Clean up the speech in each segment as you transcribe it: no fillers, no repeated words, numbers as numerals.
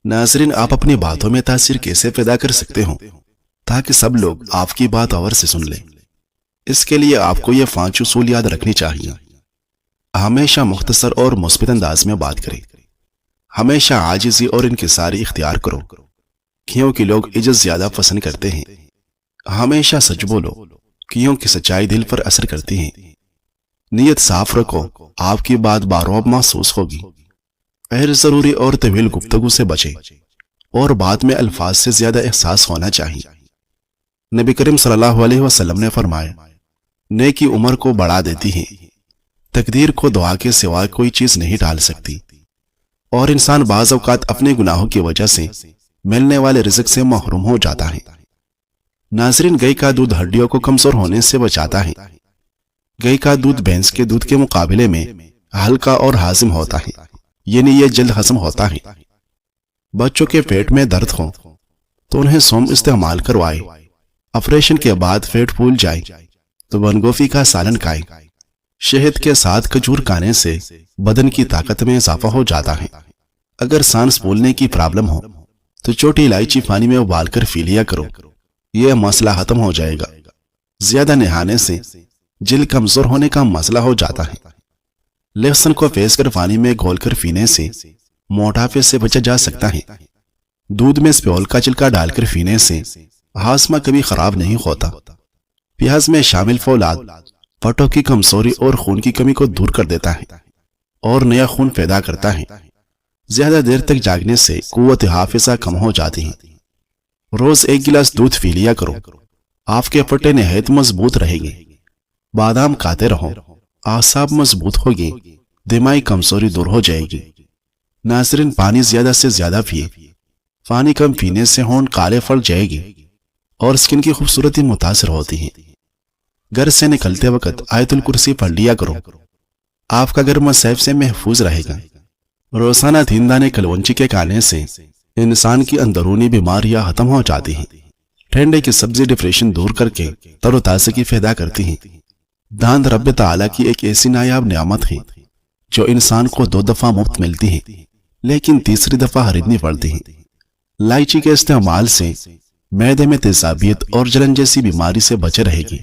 ناظرین، آپ اپنی باتوں میں تاثیر کیسے پیدا کر سکتے ہوں تاکہ سب لوگ آپ کی بات غور سے سن لیں؟ اس کے لیے آپ کو یہ 5 اصول یاد رکھنی چاہیے۔ ہمیشہ مختصر اور مثبت انداز میں بات کریں۔ ہمیشہ عاجزی اور انکساری اختیار کرو، کیونکہ لوگ عجز زیادہ پسند کرتے ہیں۔ ہمیشہ سچ بولو، کیونکہ سچائی دل پر اثر کرتی ہے۔ نیت صاف رکھو، آپ کی بات بار-بار محسوس ہوگی۔ غیر ضروری اور طویل گفتگو سے بچیں، اور بات میں الفاظ سے زیادہ احساس ہونا چاہیے۔ نبی کریم صلی اللہ علیہ وسلم نے فرمایا، نیکی عمر کو بڑھا دیتی ہے، تقدیر کو دعا کے سوا کوئی چیز نہیں ڈال سکتی، اور انسان بعض اوقات اپنے گناہوں کی وجہ سے ملنے والے رزق سے محروم ہو جاتا ہے۔ ناظرین، گائے کا دودھ ہڈیوں کو کمزور ہونے سے بچاتا ہے۔ گائے کا دودھ بھینس کے دودھ کے مقابلے میں ہلکا اور ہاضم ہوتا ہے، یعنی یہ جلد ہضم ہوتا ہے۔ بچوں کے پیٹ میں درد ہو تو انہیں سونف استعمال کروائے۔ آپریشن کے بعد پیٹ پھول جائے تو بند گوبھی کا سالن کھائے۔ شہد کے ساتھ کھجور کھانے سے بدن کی طاقت میں اضافہ ہو جاتا ہے۔ اگر سانس پھولنے کی پرابلم ہو تو چھوٹی الائچی پانی میں ابال کر پی لیا کرو، یہ مسئلہ ختم ہو جائے گا۔ زیادہ نہانے سے جلد کمزور ہونے کا مسئلہ ہو جاتا ہے۔ لہسن کو پیس کر پانی میں گھول کر پینے سے موٹاپے سے بچا جا سکتا ہے۔ دودھ میں سپیول کا چھلکا ڈال کر پینے سے ہاضمہ کبھی خراب نہیں ہوتا۔ پیاز میں شامل فولاد پٹوں کی کمزوری اور خون کی کمی کو دور کر دیتا ہے اور نیا خون پیدا کرتا ہے۔ زیادہ دیر تک جاگنے سے قوت حافظہ کم ہو جاتی ہے۔ روز 1 گلاس دودھ پی لیا کرو، آپ کے پٹے نہایت مضبوط رہیں گے۔ بادام کھاتے رہو، اعصاب مضبوط ہوگی، دماغی کمزوری دور ہو جائے گی۔ ناظرین، پانی زیادہ سے زیادہ پیے۔ پانی کم پینے سے ہونٹ کالے پڑ جائے گی اور سکن کی خوبصورتی متاثر ہوتی ہے۔ گھر سے نکلتے وقت آیت الکرسی پڑھ لیا کرو، آپ کا گھر مصائب سے محفوظ رہے گا۔ روزانہ 3 دانے کلونجی کے کھانے سے انسان کی اندرونی بیماریاں ختم ہو جاتی ہیں۔ ٹھنڈے کی سبزی ڈپریشن دور کر کے تر و تازگی پیدا کرتی ہیں۔ داند رب تعالیٰ کی ایک ایسی نایاب نعمت ہے جو انسان کو 2 دفعہ مفت ملتی ہے، لیکن تیسری دفعہ خریدنی پڑتی ہے۔ الائچی کے استعمال سے معدے میں تیزابیت اور جلن جیسی بیماری سے بچے رہے گی۔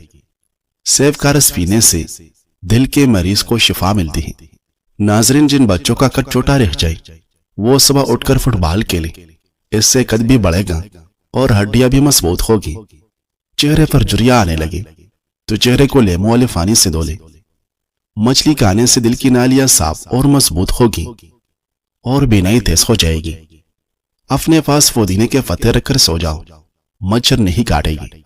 سیب کا رس پینے سے دل کے مریض کو شفا ملتی ہے۔ ناظرین، جن بچوں کا قد چھوٹا رہ جائے وہ صبح اٹھ کر فٹ بال کھیلے، اس سے قد بھی بڑھے گا اور ہڈیاں بھی مضبوط ہوگی۔ چہرے پر جھریاں آنے لگے تو چہرے کو لیموں والے پانی سے دھو لے۔ مچھلی کھانے سے دل کی نالیاں صاف اور مضبوط ہوگی اور بینائی تیز ہو جائے گی۔ اپنے پاس پودینے کے پتے رکھ کر سو جاؤ، مچھر نہیں کاٹے گی۔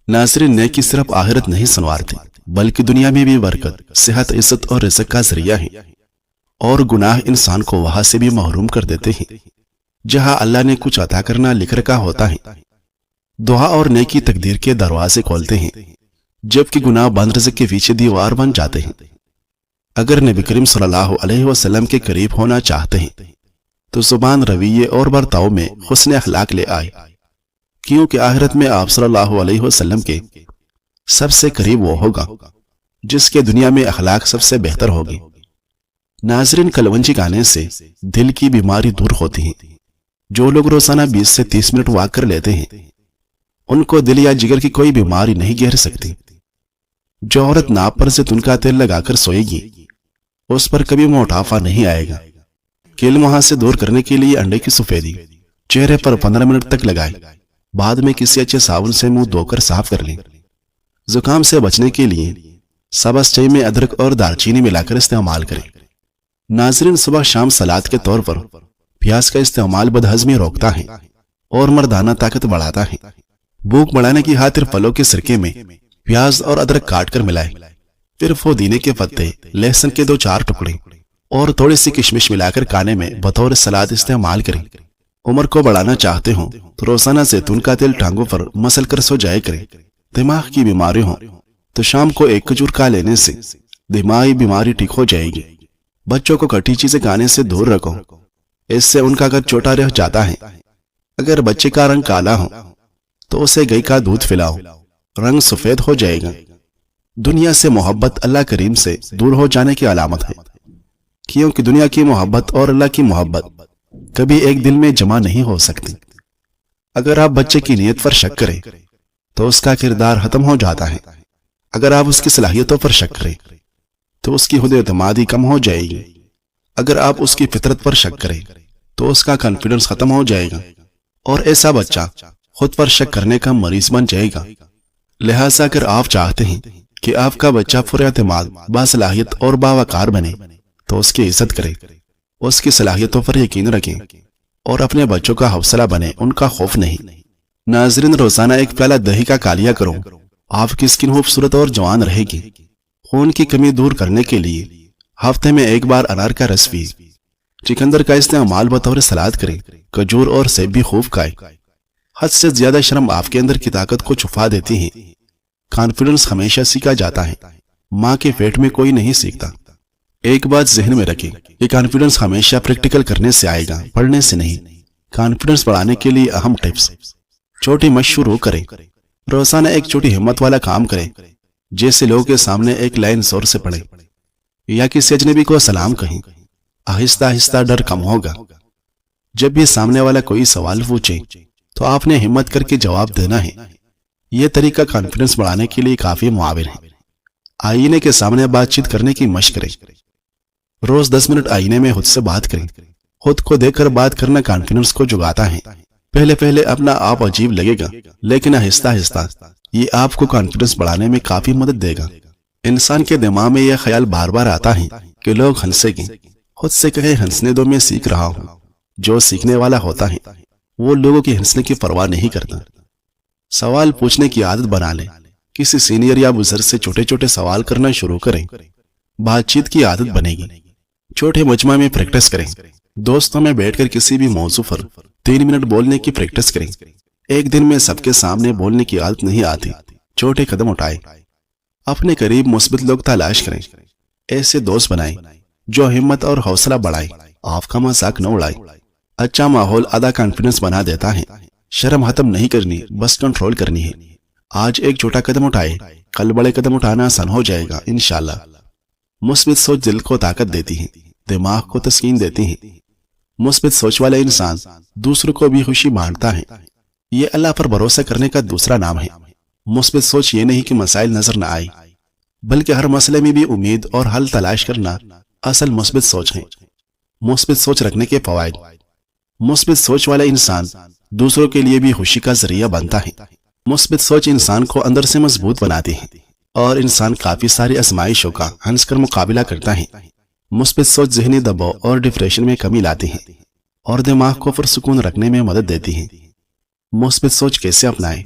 ناظرین، نیکی صرف آخرت نہیں سنوارتی بلکہ دنیا میں بھی برکت، صحت، عزت اور رزق کا ذریعہ ہے، اور گناہ انسان کو وہاں سے بھی محروم کر دیتے ہیں جہاں اللہ نے کچھ عطا کرنا لکھ رکھا ہوتا ہے۔ دعا اور نیکی تقدیر کے دروازے کھولتے ہیں، جبکہ گناہ بند رزق کے پیچھے دیوار بن جاتے ہیں۔ اگر نبی کریم صلی اللہ علیہ وسلم کے قریب ہونا چاہتے ہیں تو زبان، رویے اور برتاؤ میں حسن اخلاق لے آئے، کیونکہ آخرت میں آپ صلی اللہ علیہ وسلم کے سب سے قریب وہ ہوگا جس کے دنیا میں اخلاق سب سے بہتر ہوگی۔ ناظرین، کلونجی کھانے سے دل کی بیماری دور ہوتی ہے۔ جو لوگ روزانہ 20 سے 30 منٹ واک کر لیتے ہیں ان کو دل یا جگر کی کوئی بیماری نہیں گھیر سکتی۔ جو عورت ناپ پر زیتون کا تیل لگا کر سوئے گی اس پر کبھی موٹاپا نہیں آئے گا۔ کیل وہاں سے دور کرنے کے لیے انڈے کی سفیدی چہرے پر 15 منٹ تک لگائے، بعد میں کسی اچھے صابن سے منہ دھو کر صاف کر لیں۔ زکام سے بچنے کے لیے سبز چائے میں ادرک اور دار چینی ملا کر استعمال کریں۔ ناظرین، صبح شام سلاد کے طور پر پیاز کا استعمال بدہضمی روکتا ہے اور مردانہ طاقت بڑھاتا ہے۔ بھوک بڑھانے کی خاطر پھلوں کے سرکے میں پیاز اور ادرک کاٹ کر ملائیں، پھر پودینے کے پتے، لہسن کے 2-4 ٹکڑے اور تھوڑی سی کشمش ملا کر کھانے میں بطور سلاد استعمال کریں۔ عمر کو بڑھانا چاہتے ہوں تو روزانہ زیتون کا تیل ٹانگوں پر مسل کر سو جائے کریں۔ دماغ کی بیماری ہو تو شام کو 1 کھجور کھا لینے سے دماغی بیماری ٹھیک ہو جائے گی۔ بچوں کو کھٹی چیزیں کھانے سے دور رکھو، اس سے ان کا قد چھوٹا رہ جاتا ہے۔ اگر بچے کا رنگ کالا ہو تو اسے گائے کا دودھ پلاؤ، رنگ سفید ہو جائے گا۔ دنیا سے محبت اللہ کریم سے دور ہو جانے کی علامت ہے، کیونکہ دنیا کی محبت اور اللہ کی محبت کبھی ایک دل میں جمع نہیں ہو سکتی۔ اگر آپ بچے کی نیت پر شک کریں تو اس کا کردار ختم ہو جاتا ہے۔ اگر آپ اس کی صلاحیتوں پر شک کریں تو اس کی خود اعتمادی کم ہو جائے گی۔ اگر آپ اس کی فطرت پر شک کریں تو اس کا کانفیڈنس ختم ہو جائے گا، اور ایسا بچہ خود پر شک کرنے کا مریض بن جائے گا۔ لہٰذا اگر آپ چاہتے ہیں کہ آپ کا بچہ پر اعتماد، باصلاحیت اور باوقار بنے تو اس کی عزت کریں، اس کی صلاحیتوں پر یقین رکھیں اور اپنے بچوں کا حوصلہ بنے، ان کا خوف نہیں۔ ناظرین، روزانہ ایک پیالہ دہی کا کالیا کرو، آپ کی اسکن خوبصورت اور جوان رہے گی۔ خون کی کمی دور کرنے کے لیے ہفتے میں ایک بار انار کا رس پی، چقندر کا استعمال بطور سلاد کریں، کھجور اور سیب بھی خوب کھائیں۔ حد سے زیادہ شرم آپ کے اندر کی طاقت کو چھپا دیتی ہے۔ کانفیڈنس ہمیشہ سیکھا جاتا ہے، ماں کے پیٹ میں کوئی نہیں سیکھتا۔ ایک بات ذہن میں رکھیں کہ کانفیڈنس ہمیشہ پریکٹیکل کرنے سے آئے گا، پڑھنے سے نہیں۔ کانفیڈنس بڑھانے کے لیے اہم ٹپس: چھوٹی مشق شروع کریں، روزانہ ایک چھوٹی ہمت والا کام کریں، جیسے لوگوں کے سامنے ایک لائن زور سے پڑھیں یا کسی اجنبی کو سلام کہیں۔ آہستہ آہستہ ڈر کم ہوگا۔ جب بھی سامنے والا کوئی سوال پوچھے تو آپ نے ہمت کر کے جواب دینا ہے۔ یہ طریقہ کانفیڈنس بڑھانے کے لیے کافی معاون ہے۔ آئینے کے سامنے بات چیت کرنے کی مشق کریں، روز 10 منٹ آئینے میں خود سے بات کریں۔ خود کو دیکھ کر بات کرنا کانفیڈنس کو جگاتا ہے۔ پہلے اپنا آپ عجیب لگے گا، لیکن آہستہ آہستہ یہ آپ کو کانفیڈنس بڑھانے میں کافی مدد دے گا۔ انسان کے دماغ میں یہ خیال بار بار آتا ہے کہ لوگ ہنسیں گے۔ خود سے کہیں ہنسنے دو، میں سیکھ رہا ہوں۔ جو سیکھنے والا ہوتا ہے وہ لوگوں کی ہنسنے کی پرواہ نہیں کرتا۔ سوال پوچھنے کی عادت بنا لیں، کسی سینئر یا بزرگ سے چھوٹے چھوٹے سوال کرنا شروع کریں، بات چیت کی عادت بنے گی۔ چھوٹے مجمع میں پریکٹس کریں، دوستوں میں بیٹھ کر کسی بھی موضوع پر 3 منٹ بولنے کی پریکٹس کریں۔ ایک دن میں سب کے سامنے بولنے کی عادت نہیں آتی، چھوٹے قدم اٹھائیں۔ اپنے قریب مثبت لوگ تلاش کریں، ایسے دوست بنائیں جو ہمت اور حوصلہ بڑھائیں، آپ کا مذاق نہ اڑائیں۔ اچھا ماحول آدھا کانفیڈنس بنا دیتا ہے۔ شرم ختم نہیں کرنی، بس کنٹرول کرنی ہے۔ آج ایک چھوٹا قدم اٹھائے، کل بڑے قدم اٹھانا آسان ہو جائے گا انشاءاللہ۔ مثبت سوچ دل کو طاقت دیتی ہے، دماغ کو تسکین دیتی ہے۔ مثبت سوچ والے انسان دوسروں کو بھی خوشی بانٹتا ہے۔ یہ اللہ پر بھروسہ کرنے کا دوسرا نام ہے۔ مثبت سوچ یہ نہیں کہ مسائل نظر نہ آئے، بلکہ ہر مسئلے میں بھی امید اور حل تلاش کرنا اصل مثبت سوچ ہے۔ مثبت سوچ رکھنے کے فوائد: مثبت سوچ والا انسان دوسروں کے لیے بھی خوشی کا ذریعہ بنتا ہے۔ مثبت سوچ انسان کو اندر سے مضبوط بناتی ہے اور انسان کافی ساری آزمائشوں کا ہنس کر مقابلہ کرتا ہے۔ مثبت سوچ ذہنی دباؤ اور ڈپریشن میں کمی لاتی ہے اور دماغ کو پرسکون رکھنے میں مدد دیتی ہے۔ مثبت سوچ کیسے اپنائیں؟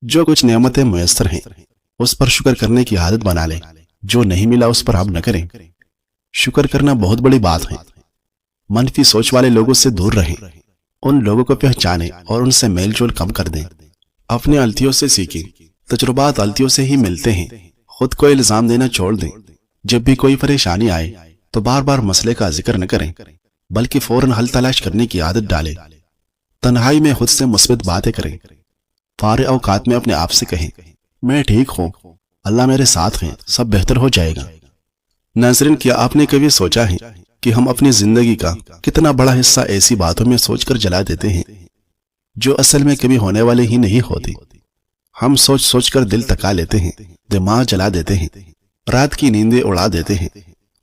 جو کچھ نعمتیں میسر ہیں اس پر شکر کرنے کی عادت بنا لیں، جو نہیں ملا اس پر ہم نہ کریں۔ شکر کرنا بہت بڑی بات ہے۔ منفی سوچ والے لوگوں سے دور رہیں، ان لوگوں کو پہچانیں اور ان سے میل جول کم کر دیں۔ اپنے غلطیوں سے سیکھیں، تجربات غلطیوں سے ہی ملتے ہیں۔ خود کو الزام دینا چھوڑ دیں۔ جب بھی کوئی پریشانی آئے تو بار بار مسئلے کا ذکر نہ کریں، بلکہ فوراً حل تلاش کرنے کی عادت ڈالیں۔ تنہائی میں خود سے مثبت باتیں کریں۔ فارغ اوقات میں اپنے آپ سے کہیں، میں ٹھیک ہوں، اللہ میرے ساتھ ہیں، سب بہتر ہو جائے گا۔ ناظرین، کیا آپ نے کبھی سوچا ہے کہ ہم اپنی زندگی کا کتنا بڑا حصہ ایسی باتوں میں سوچ کر جلا دیتے ہیں جو اصل میں کبھی ہونے والے ہی نہیں ہوتی؟ ہم سوچ سوچ کر دل تکا لیتے ہیں، دماغ جلا دیتے ہیں، رات کی نیندیں اڑا دیتے ہیں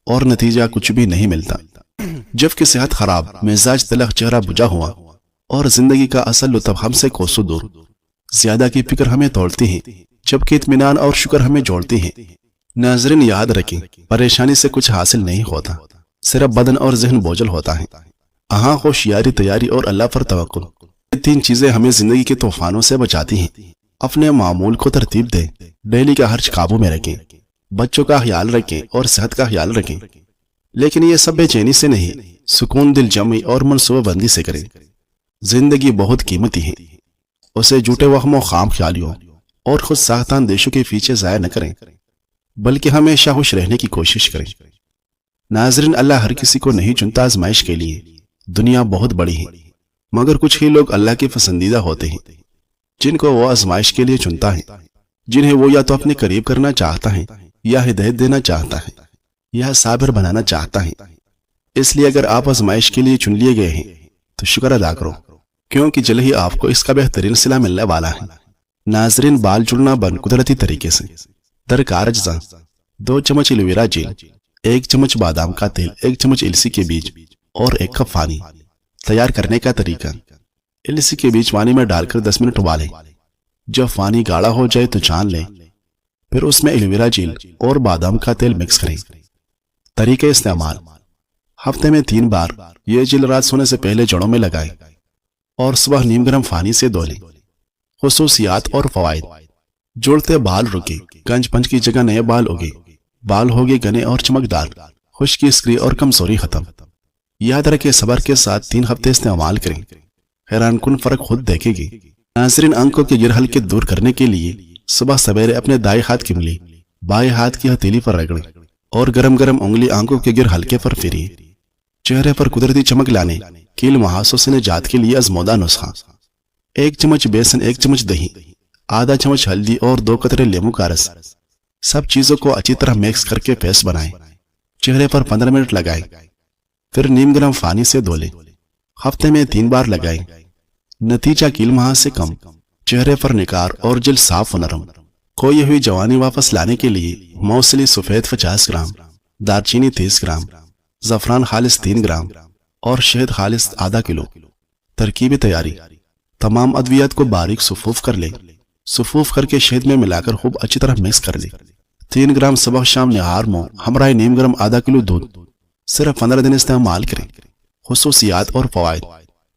اور نتیجہ کچھ بھی نہیں ملتا۔ جبکہ صحت خراب، مزاج تلخ، چہرہ بجھا ہوا اور زندگی کا اصل لطف ہم سے کوسوں دور۔ زیادہ کی فکر ہمیں توڑتی ہے، جبکہ اطمینان اور شکر ہمیں جوڑتی ہے۔ ناظرین، یاد رکھیں، پریشانی سے کچھ حاصل نہیں ہوتا، صرف بدن اور ذہن بوجھل ہوتا ہے۔ ہوشیاری، تیاری اور اللہ پر توکل، یہ 3 چیزیں ہمیں زندگی کے طوفانوں سے بچاتی ہیں۔ اپنے معمول کو ترتیب دیں، ڈیلی کا خرچ قابو میں رکھیں، بچوں کا خیال رکھیں اور صحت کا خیال رکھیں۔ لیکن یہ سب بے چینی سے نہیں، سکون دل جمعی اور منصوبہ بندی سے کریں۔ زندگی بہت قیمتی ہے، اسے جھوٹے وہم و خام خیالیوں اور خود ساختہ اندیشوں کے پیچھے ضائع نہ کریں، بلکہ ہمیشہ خوش رہنے کی کوشش کریں۔ ناظرین، اللہ ہر کسی کو نہیں چنتا آزمائش کے لیے۔ دنیا بہت بڑی ہے، مگر کچھ ہی لوگ اللہ کے پسندیدہ ہوتے ہیں جن کو وہ آزمائش کے لیے چنتا ہے، جنہیں وہ یا تو اپنے قریب کرنا چاہتا ہے، یا ہدایت دینا چاہتا ہے، یا صابر بنانا چاہتا ہے۔ اس لیے اگر آپ آزمائش کے لیے چن لیے گئے ہیں تو شکر ادا کرو، کیونکہ جلد ہی آپ کو اس کا بہترین صلہ ملنے والا ہے۔ ناظرین، بال جڑنا بند قدرتی طریقے سے۔ درکار اجزاء: 2 چمچ ایلوویرا جیل، 1 چمچ بادام کا تیل، 1 چمچ السی کے بیج اور 1 کپ پانی۔ تیار کرنے کا طریقہ: السی کے بیج پانی میں ڈال کر 10 منٹ ابالیں۔ جب پانی گاڑھا ہو جائے تو چھان لیں، پھر اس میں ایلوویرا جیل اور بادام کا تیل مکس کریں۔ طریقہ استعمال: ہفتے میں 3 بار یہ جیل رات سونے سے پہلے جڑوں میں لگائیں اور صبح نیم گرم پانی سے دھو لیں۔ خصوصیات اور فوائد: جڑتے بال رکے، گنج پنج کی جگہ نئے بال اگے، بال ہوگے گھنے اور چمکدار، خشکی اسکری اور کمزوری ختم۔ یاد رکھیں، صبر کے ساتھ 3 ہفتے استعمال کریں، حیران کن فرق خود دیکھے گی۔ ناظرین، آنکھوں کے گر ہلکے دور کرنے کے لیے صبح سویرے اپنے دائیں ہاتھ کی انگلی بائیں ہاتھ کی ہتھیلی پر رگڑیں اور گرم گرم انگلی آنکھوں کے گر ہلکے پر پھیریے۔ چہرے پر قدرتی چمک لانے کیل محاسوں سے نجات کے لیے آزمودہ نسخہ: 1 چمچ بیسن، 1 چمچ دہی، آدھا چمچ ہلدی اور 2 قطرے لیموں کا رس۔ سب چیزوں کو اچھی طرح مکس کر کے پیسٹ بنائیں۔ چہرے پر 15 منٹ لگائیں، پھر نیم گرم پانی سے دھو لیں۔ ہفتے میں 3 بار لگائیں۔ نتیجہ: کیل ماہ سے کم، چہرے پر نکھار اور جلد صاف و نرم۔ کھوئی ہوئی جوانی واپس لانے کے لیے موصلی سفید 50 گرام، دارچینی 30 گرام، زعفران خالص 3 گرام اور شہد خالص آدھا کلو۔ ترکیب تیاری: تمام ادویات کو باریک صفوف کر لیں، صفوف کر کے شہد میں ملا کر خوب اچھی طرح مکس کر لیں۔ 3 گرام صبح شام نہار منہ ہمراہ نیم گرم آدھا کلو دودھ، صرف 15 دن استعمال کریں۔ خصوصیات اور فوائد: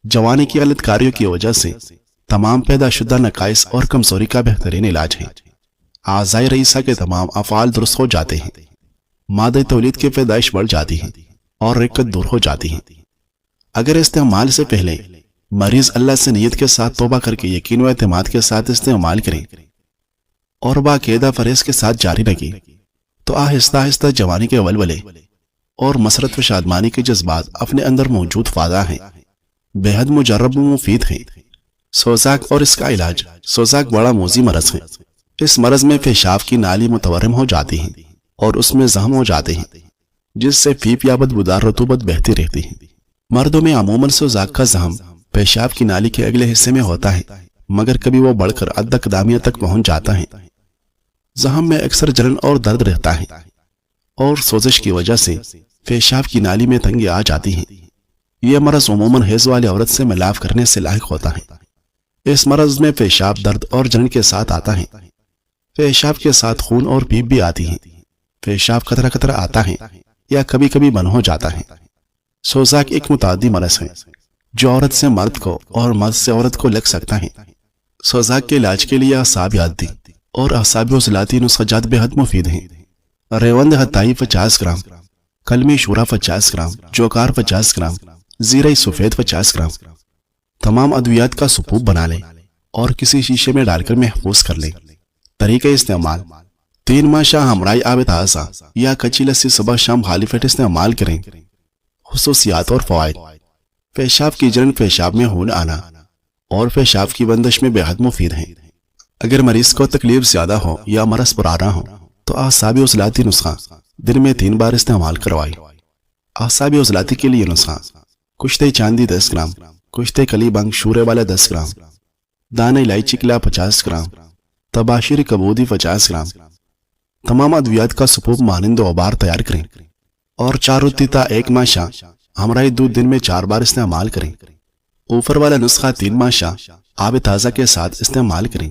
جوانی کی غلط کاریوں کی وجہ سے تمام پیدا شدہ نقائص اور کمزوری کا بہترین علاج ہے۔ اعضائے رئیسہ کے تمام افعال درست ہو جاتے ہیں، مادہ تولید کی پیدائش بڑھ جاتی ہے اور رکت دور ہو جاتی ہے۔ اگر استعمال سے پہلے مریض اللہ سے نیت کے ساتھ توبہ کر کے یقین و اعتماد کے ساتھ استعمال کریں اور باقاعدہ پرہیز کے ساتھ جاری رکھیں تو آہستہ آہستہ جوانی کے ولولے اور مسرت و شادمانی کے جذبات اپنے اندر موجود فائدہ ہیں، بے حد مجرب و مفید ہیں۔ سوزاک اور اس کا علاج: سوزاک بڑا موذی مرض ہے۔ اس مرض میں پیشاب کی نالی متورم ہو جاتی ہے اور اس میں زخم ہو جاتے ہیں، جس سے پیپ یا بدبودار رطوبت بہتی رہتی ہے۔ مردوں میں عموماً سوزاک کا زخم پیشاب کی نالی کے اگلے حصے میں ہوتا ہے، مگر کبھی وہ بڑھ کر ادک دامیہ تک پہنچ جاتا ہے۔ زخم میں اکثر جلن اور درد رہتا ہے اور سوزش کی وجہ سے پیشاب کی نالی میں تنگی آ جاتی ہے۔ یہ مرض عموماً حیض والی عورت سے ملاپ کرنے سے لاحق ہوتا ہے۔ اس مرض میں پیشاب درد اور جلن کے ساتھ آتا ہے، پیشاب کے ساتھ خون اور پیپ بھی آتی ہے، پیشاب قطرہ قطرہ آتا ہے یا کبھی کبھی بند ہو جاتا ہے۔ سوزاک ایک متعدی مرض ہے جو عورت سے مرد کو اور مرد سے عورت کو لگ سکتا ہے۔ سوزاک کے علاج کے لیے اعصاب یادی اور اعصابی عضلاتی نسخہ جات بے حد مفید ہیں۔ ریوند ہتائی 50 گرام، کلمی شورا 50 گرام، جوکار 50 گرام، زیرہ سفید 50 گرام۔ تمام ادویات کا سپوپ بنا لیں اور کسی شیشے میں ڈال کر محفوظ کر لیں۔ طریقہ استعمال: 3 ماہ شاہ ہمرائی آب تازہ یا کچی لسی صبح شام خالی پیٹ استعمال کریں۔ خصوصیات اور فوائد: پیشاب کی جلن، پیشاب میں خون آنا اور پیشاب کی بندش میں بے حد مفید ہیں۔ اگر مریض کو تکلیف زیادہ ہو یا مرض پرانا ہو تو اعصابی عضلاتی نسخہ دن میں 3 بار استعمال کروائیں۔ اعصابی عضلاتی کے لیے نسخہ: کشتے چاندی 10 گرام، کشتے کلی بنگ شورے والا 10 گرام، دانہ الائچی کلا 50 گرام، تباشیر کبودی 50 گرام۔ تمام ادویات کا سپوپ مانند غبار تیار کریں اور چاروتیتا 1 ماہ شاہ ہمرائی دودھ دن میں 4 بار استعمال کریں۔ اوپر والا نسخہ 3 ماہ شاہ آب تازہ کے ساتھ استعمال کریں۔